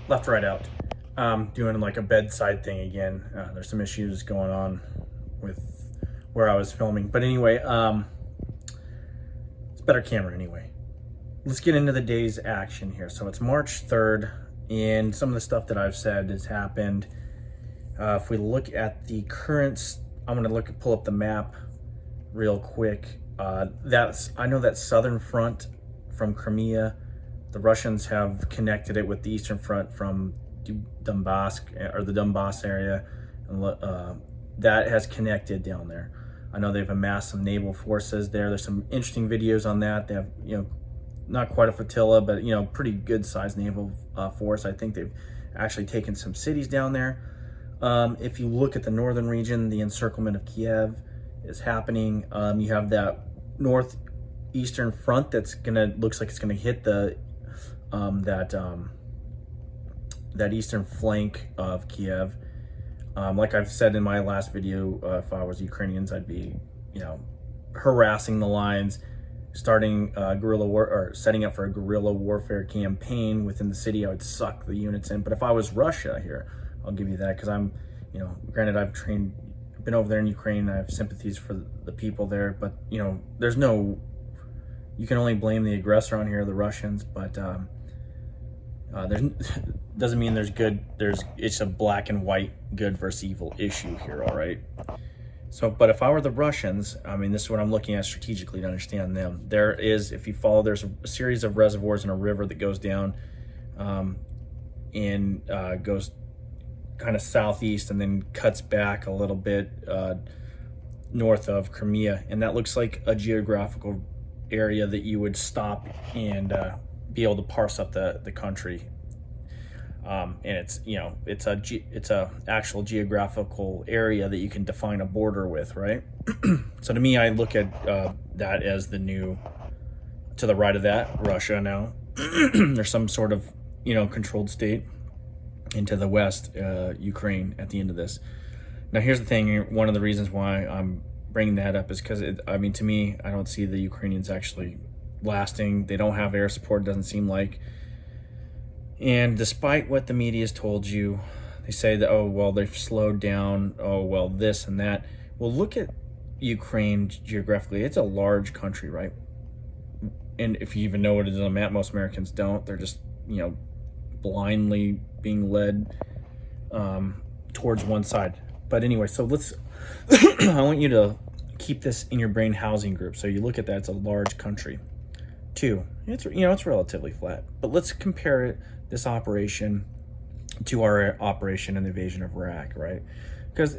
left right out. Doing like a bedside thing again. There's some issues going on with where I was filming. But anyway, it's a better camera anyway. Let's get into the day's action here. So it's March 3rd, and some of the stuff that I've said has happened. If we look at the current, I'm going to pull up the map real quick. I know that southern front from Crimea, the Russians have connected it with the eastern front from Donbass, or the Donbass area, and that has connected down there. I know they've amassed some naval forces there. There's some interesting videos on that. They have, not quite a flotilla, but pretty good sized naval force. I think they've actually taken some cities down there. If you look at the northern region, the encirclement of Kiev is happening. You have that northeastern front that's looks like it's gonna hit the that eastern flank of Kiev. Like I've said in my last video, if I was Ukrainians, I'd be, harassing the lines, starting guerrilla war, or setting up for a guerrilla warfare campaign within the city. I would suck the units in. But if I was Russia here, I'll give you that, because I'm, granted, I've been over there in Ukraine. I have sympathies for the people there, but there's no, you can only blame the aggressor on here, the Russians. But there's doesn't mean there's good. It's a black and white, good versus evil issue here. All right. So, but if I were the Russians, I mean, this is what I'm looking at strategically to understand them. There is, if you follow, there's a series of reservoirs in a river that goes down and goes kind of southeast and then cuts back a little bit north of Crimea. And that looks like a geographical area that you would stop and be able to parse up the country. And it's it's a actual geographical area that you can define a border with, right? So to me, I look at that as the new, to the right of that, Russia now. There's some sort of controlled state, and to the west, Ukraine at the end of this. Now here's the thing, one of the reasons why I'm bringing that up is because to me, I don't see the Ukrainians actually lasting. They don't have air support, doesn't seem like. And despite what the media has told you, they say that, oh, well, they've slowed down, oh, well, this and that. Well, look at Ukraine geographically. It's a large country, right? And if you even know what it is on a map, most Americans don't. They're just, blindly being led towards one side. But anyway, so let's, I want you to keep this in your brain, housing group. So you look at that, it's a large country. Two, it's relatively flat. But let's compare this operation to our operation in the invasion of Iraq, right? Because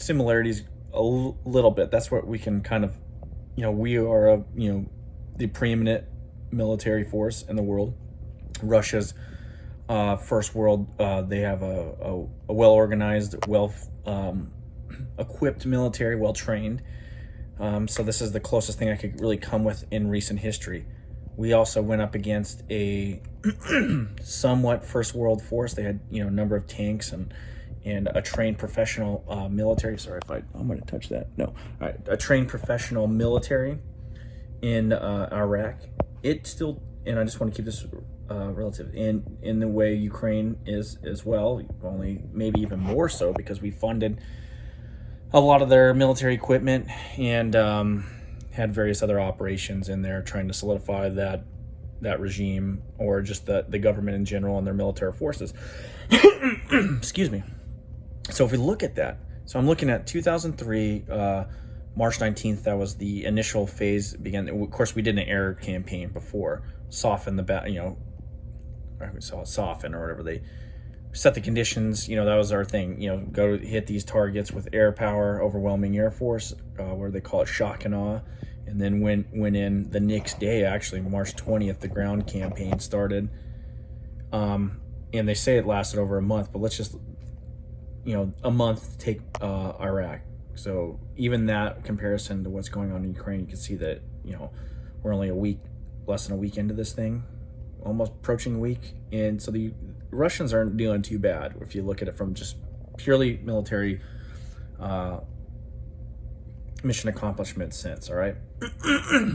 similarities a little bit. That's what we can kind of, we are the preeminent military force in the world. Russia's first world. They have a well-organized, equipped military, well-trained. So this is the closest thing I could really come with in recent history. We also went up against a somewhat first world force. They had, a number of tanks and a trained professional military. Sorry if I'm going to touch that. No. All right. A trained professional military in Iraq. It still, and I just want to keep this relative in the way Ukraine is as well, only maybe even more so, because we funded a lot of their military equipment and had various other operations in there trying to solidify that regime, or just the government in general and their military forces. Excuse me. So if we look at that, so I'm looking at 2003, March 19th, that was the initial phase began. Of course, we did an air campaign before, soften the we saw it soften or whatever. They set the conditions, that was our thing, go hit these targets with air power, overwhelming air force, where they call it shock and awe. And then went in the next day, actually March 20th, the ground campaign started. And they say it lasted over a month, but let's just, a month to take Iraq. So even that comparison to what's going on in Ukraine, you can see that, we're only less than a week into this thing, almost approaching a week. And so the Russians aren't doing too bad if you look at it from just purely military mission accomplishment sense, all right?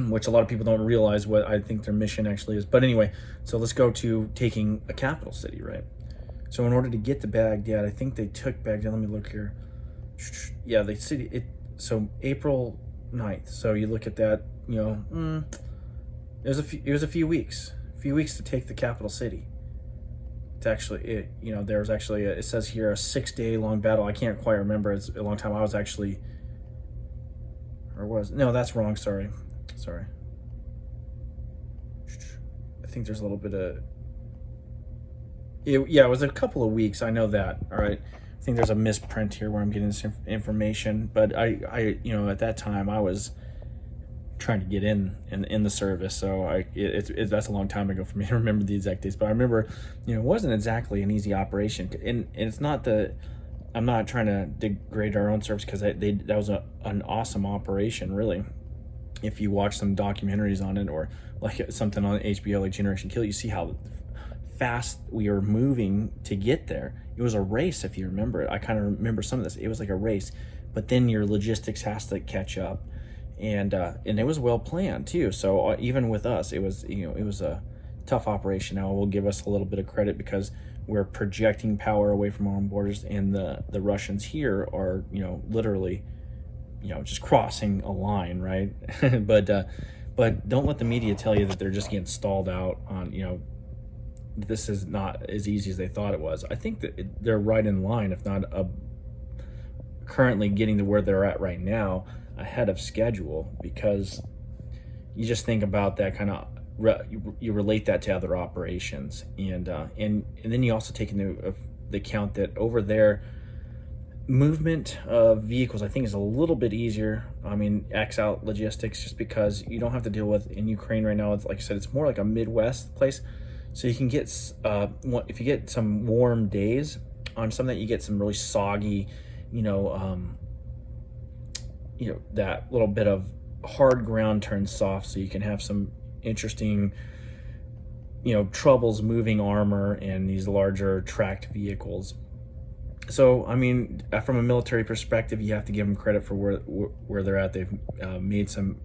Which a lot of people don't realize what I think their mission actually is. But anyway, so let's go to taking a capital city, right? So in order to get to Baghdad, I think they took Baghdad. Let me look here. Yeah, they city it. So April 9th. So you look at that, it was a few weeks, to take the capital city. It's actually there was actually it says here a 6-day long battle. I can't quite remember. It's a long time. I was actually, no, that's wrong. Sorry. I think there's a little bit of it was a couple of weeks. I know that. All right. I think there's a misprint here where I'm getting this information, but I at that time I was trying to get in the service, so that's a long time ago for me to remember the exact dates. But I remember, it wasn't exactly an easy operation, and it's not I'm not trying to degrade our own service, because that was an awesome operation, really. If you watch some documentaries on it, or like something on HBO like Generation Kill, you see how fast we were moving to get there. It was a race, if you remember it. I kind of remember some of this. It was like a race, but then your logistics has to catch up, and it was well planned too. So even with us, it was a tough operation. Now, we'll give us a little bit of credit because we're projecting power away from our own borders, and the Russians here are literally just crossing a line, right? but don't let the media tell you that they're just getting stalled out on this is not as easy as they thought it was. I think that they're right in line, if not currently getting to where they're at right now, ahead of schedule, because you just think about that kind of you relate that to other operations, and then you also take into the account that over there, movement of vehicles I think is a little bit easier. I mean, X out logistics, just because you don't have to deal with in Ukraine right now. It's like I said, it's more like a Midwest place. So you can get, if you get some warm days on some that, you get some really soggy, that little bit of hard ground turns soft, so you can have some interesting, troubles moving armor and these larger tracked vehicles. So, I mean, from a military perspective, you have to give them credit for where they're at. They've made some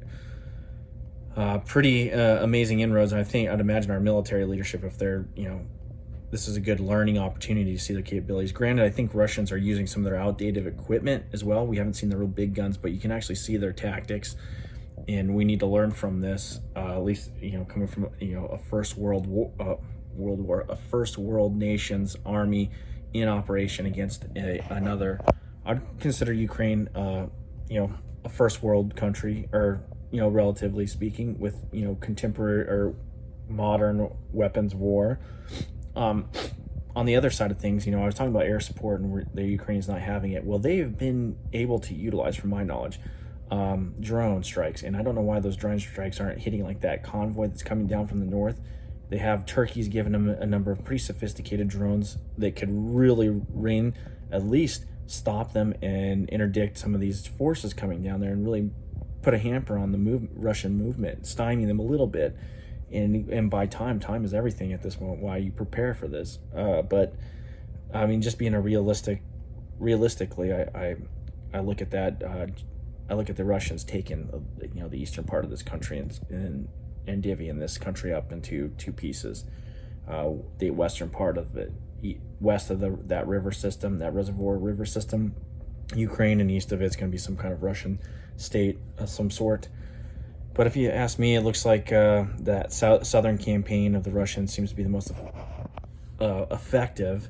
pretty amazing inroads, and I'd imagine our military leadership, if they're this is a good learning opportunity to see their capabilities. Granted, I think Russians are using some of their outdated equipment as well. We haven't seen the real big guns, but you can actually see their tactics, and we need to learn from this. At least coming from a first world nation's army in operation against another. I'd consider Ukraine a first world country, or relatively speaking, with contemporary or modern weapons of war. On the other side of things, I was talking about air support, and the Ukraine's not having it. Well, they've been able to utilize, from my knowledge, drone strikes, and I don't know why those drone strikes aren't hitting like that convoy that's coming down from the north. They have Turkey's given them a number of pretty sophisticated drones that could really at least stop them and interdict some of these forces coming down there, and really put a hamper on the Russian movement, stymie them a little bit. And by time is everything at this moment. Why you prepare for this? But I mean, just being realistically, I look at that. I look at the Russians taking the eastern part of this country and divvying this country up into two pieces. The western part of it, west of that river system, that reservoir river system, Ukraine, and east of it's going to be some kind of Russian state of some sort. But if you ask me, it looks like that southern campaign of the Russians seems to be the most effective,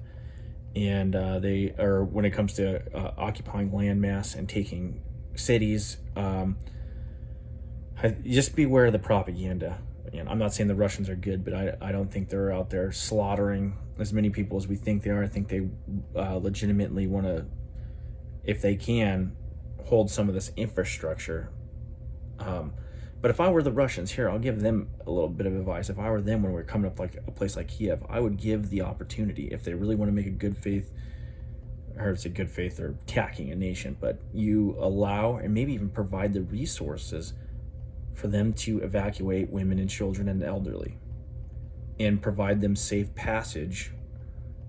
and they are, when it comes to occupying landmass and taking cities. Just beware of the propaganda. Again, I'm not saying the Russians are good, but I don't think they're out there slaughtering as many people as we think they are. I think they legitimately want to, if they can, hold some of this infrastructure. But if I were the Russians, here, I'll give them a little bit of advice. If I were them when we're coming up like a place like Kiev, I would give the opportunity, if they really want to make a good faith, or it's a good faith, or attacking a nation, but you allow and maybe even provide the resources for them to evacuate women and children and the elderly, and provide them safe passage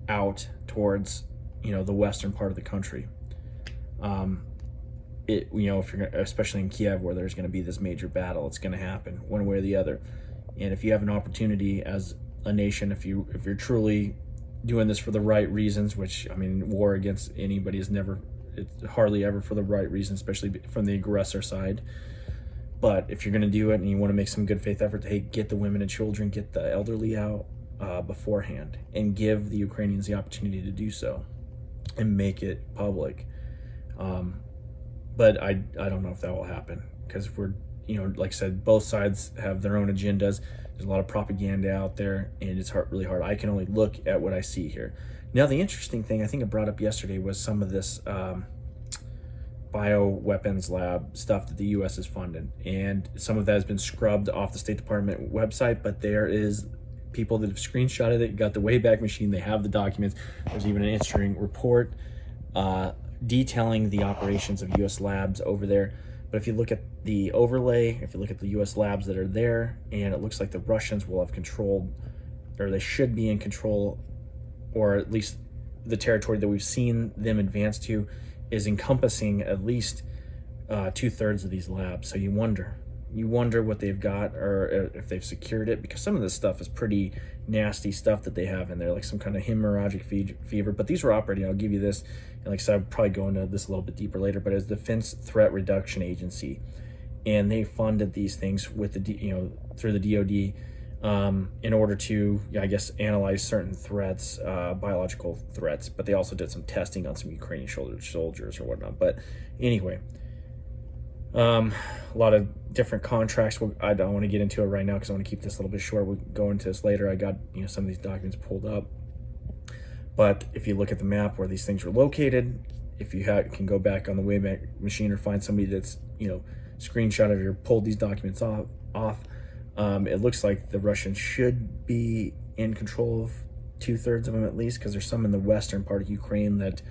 out towards the western part of the country. it, you know, if you're, especially in Kiev where there's going to be this major battle, it's going to happen one way or the other. And if you have an opportunity as a nation, if you're truly doing this for the right reasons, which, I mean, war against anybody is never, it's hardly ever for the right reasons, especially from the aggressor side. But if you're going to do it and you want to make some good faith effort to, hey, get the women and children, get the elderly out beforehand, and give the Ukrainians the opportunity to do so and make it public. But I don't know if that will happen, because we're, you know, like I said, both sides have their own agendas. There's a lot of propaganda out there, and it's really hard. I can only look at what I see here. Now, the interesting thing I think I brought up yesterday was some of this bioweapons lab stuff that the U.S. is funding, and some of that has been scrubbed off the State Department website, but there is people that have screenshotted it, got the Wayback Machine, they have the documents. There's even an interesting report detailing the operations of U.S. labs over there. But if you look at the overlay, if you look at the U.S. labs that are there, and it looks like the Russians will have controlled, or they should be in control, or at least the territory that we've seen them advance to is encompassing at least 2/3 of these labs. So you wonder what they've got, or if they've secured it, because some of this stuff is pretty nasty stuff that they have in there, like some kind of hemorrhagic fever. But these were operating, I'll give you this, and like I said, I'll probably go into this a little bit deeper later, but it's the Defense Threat Reduction Agency, and they funded these things with the through the DoD in order to, I guess, analyze certain threats, biological threats. But they also did some testing on some Ukrainian soldiers or whatnot. But anyway, a lot of different contracts. I don't want to get into it right now because I want to keep this a little bit short. We'll go into this later. I got some of these documents pulled up. But if you look at the map where these things were located, if you can go back on the Wayback Machine or find somebody that's screenshotted or pulled these documents off, it looks like the Russians should be in control of 2/3 of them at least, because there's some in the western part of Ukraine that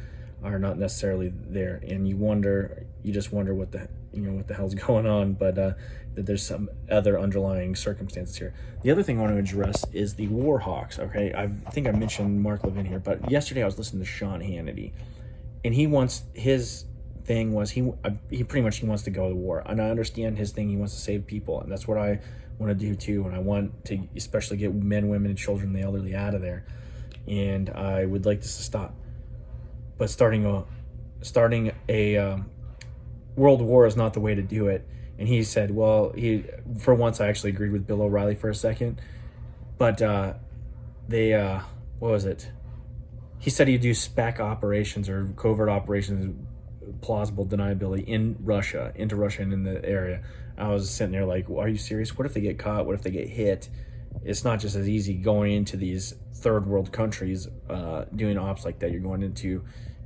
are not necessarily there, and you just wonder what the hell's going on. But that there's some other underlying circumstances here. The other thing I want to address is the war hawks. Okay, I think I mentioned Mark Levin here, but yesterday I was listening to Sean Hannity, and his thing was he pretty much wants to go to war, and I understand his thing. He wants to save people, and that's what I want to do too. And I want to especially get men, women, and children, and the elderly out of there. And I would like this to stop. But starting a world war is not the way to do it. And he said, well, for once I actually agreed with Bill O'Reilly for a second. But what was it? He said he'd do SPEC operations or covert operations, plausible deniability into Russia and in the area. I was sitting there like, well, are you serious? What if they get caught? What if they get hit? It's not just as easy going into these third world countries doing ops like that. You're going into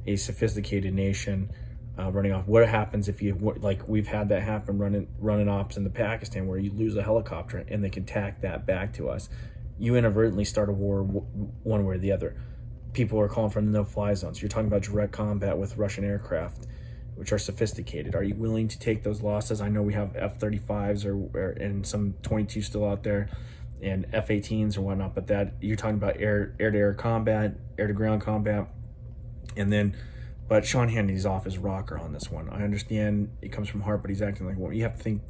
a sophisticated nation running off. What happens if we've had that happen running ops in the Pakistan, where you lose a helicopter and they can tack that back to us? You inadvertently start a war one way or the other. People are calling for the no-fly zones. You're talking about direct combat with Russian aircraft, which are sophisticated. Are you willing to take those losses? I know we have F-35s and some 22 still out there, and F-18s or whatnot, but that you're talking about air-to-air combat, air-to-ground combat, but Sean Hannity's off his rocker on this one. I understand it comes from heart, but he's acting like, well, you have to think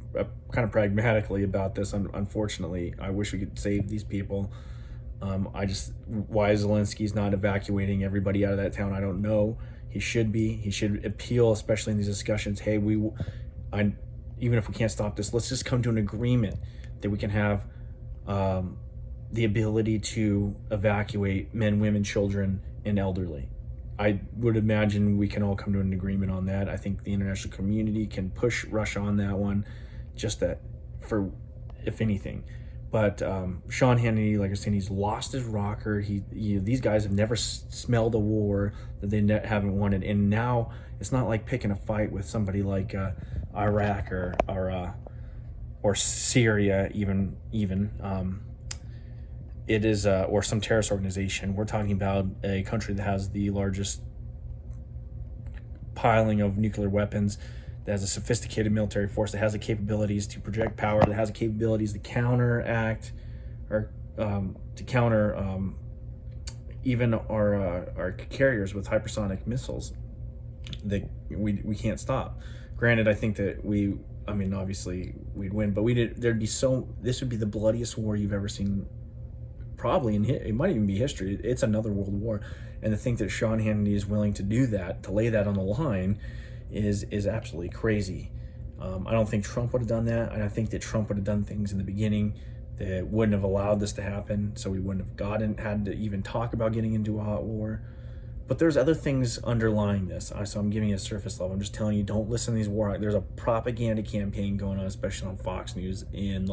kind of pragmatically about this. Unfortunately, I wish we could save these people. Why Zelensky's not evacuating everybody out of that town, I don't know. He should be. He should appeal, especially in these discussions. Hey, even if we can't stop this, let's just come to an agreement that we can have the ability to evacuate men, women, children, and elderly. I would imagine we can all come to an agreement on that. I think the international community can push Russia on that one, just that for, if anything. But Sean Hannity, like I was saying, he's lost his rocker. These guys have never smelled a war that they haven't wanted, and now it's not like picking a fight with somebody like Iraq or Syria, even. It is or some terrorist organization. We're talking about a country that has the largest piling of nuclear weapons, that has a sophisticated military force, that has the capabilities to project power, that has the capabilities to counteract or to counter even our carriers with hypersonic missiles that we can't stop. Granted, I think that I mean, obviously we'd win, but this would be the bloodiest war you've ever seen, probably it might even be history. It's another world war. And to think that Sean Hannity is willing to do that, to lay that on the line, is absolutely crazy. I don't think Trump would have done that, and I think that Trump would have done things in the beginning that wouldn't have allowed this to happen, so we wouldn't have had to even talk about getting into a hot war. But there's other things underlying this, so I'm giving you a surface level. I'm just telling you, don't listen to these there's a propaganda campaign going on, especially on Fox News and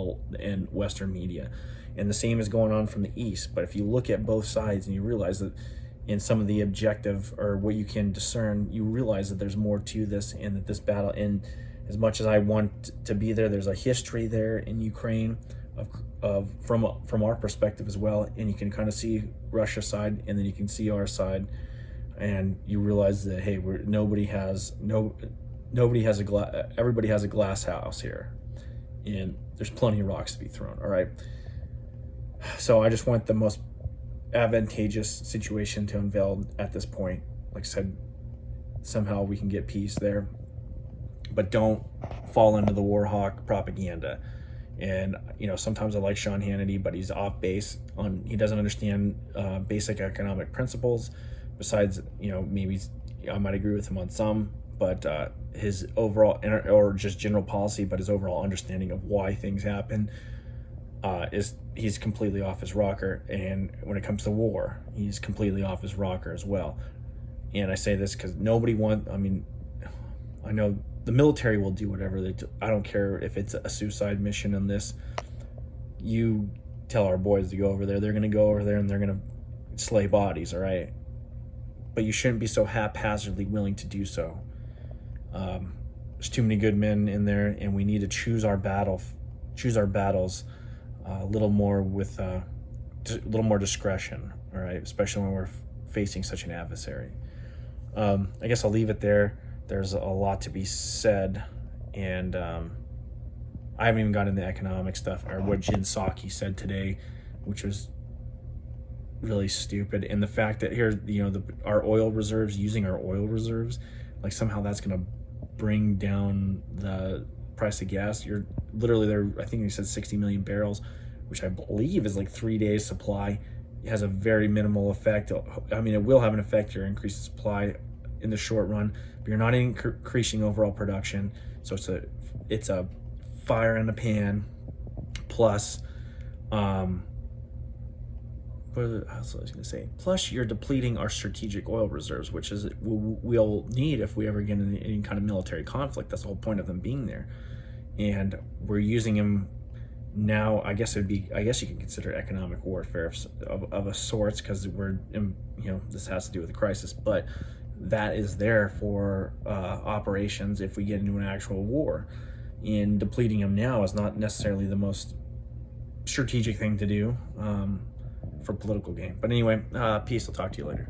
Western media, and the same is going on from the East. But if you look at both sides and you realize that in some of the objective, or what you can discern, you realize that there's more to this, and that this battle, and as much as I want to be there, there's a history there in Ukraine from our perspective as well, and you can kind of see Russia's side, and then you can see our side, and you realize that, hey, everybody has a glass house here, and there's plenty of rocks to be thrown. All right, so I just want the most advantageous situation to unveil at this point. Like I said, somehow we can get peace there, but don't fall into the war hawk propaganda. And sometimes I like Sean Hannity, but he's off base he doesn't understand basic economic principles. Besides, maybe I might agree with him on some, but his overall, or just general policy, but his overall understanding of why things happen, he's completely off his rocker. And when it comes to war, he's completely off his rocker as well. And I say this because I know the military will do whatever they do. I don't care if it's a suicide mission in this. You tell our boys to go over there, they're going to go over there and they're going to slay bodies, all right? But you shouldn't be so haphazardly willing to do so. There's too many good men in there, and we need to choose our battles a little more with a little more discretion, all right? Especially when we're facing such an adversary. I guess I'll leave it there. There's a lot to be said, and I haven't even gotten into economic stuff, or what Jen Psaki said today, which was really stupid. And the fact that here, our oil reserves, using our oil reserves, like somehow that's going to bring down the price of gas. You're literally there. I think they said 60 million barrels, which I believe is like 3 days supply. It has a very minimal effect. I mean, it will have an effect. You're increasing supply in the short run, but you're not increasing overall production. So it's a fire in the pan. Plus, what else was I going to say? Plus, you're depleting our strategic oil reserves, which is we'll need if we ever get into any kind of military conflict. That's the whole point of them being there, and we're using them now. I guess you can consider economic warfare of a sorts, because this has to do with the crisis, but that is there for operations if we get into an actual war. And depleting them now is not necessarily the most strategic thing to do for political gain. But anyway, peace. I'll talk to you later.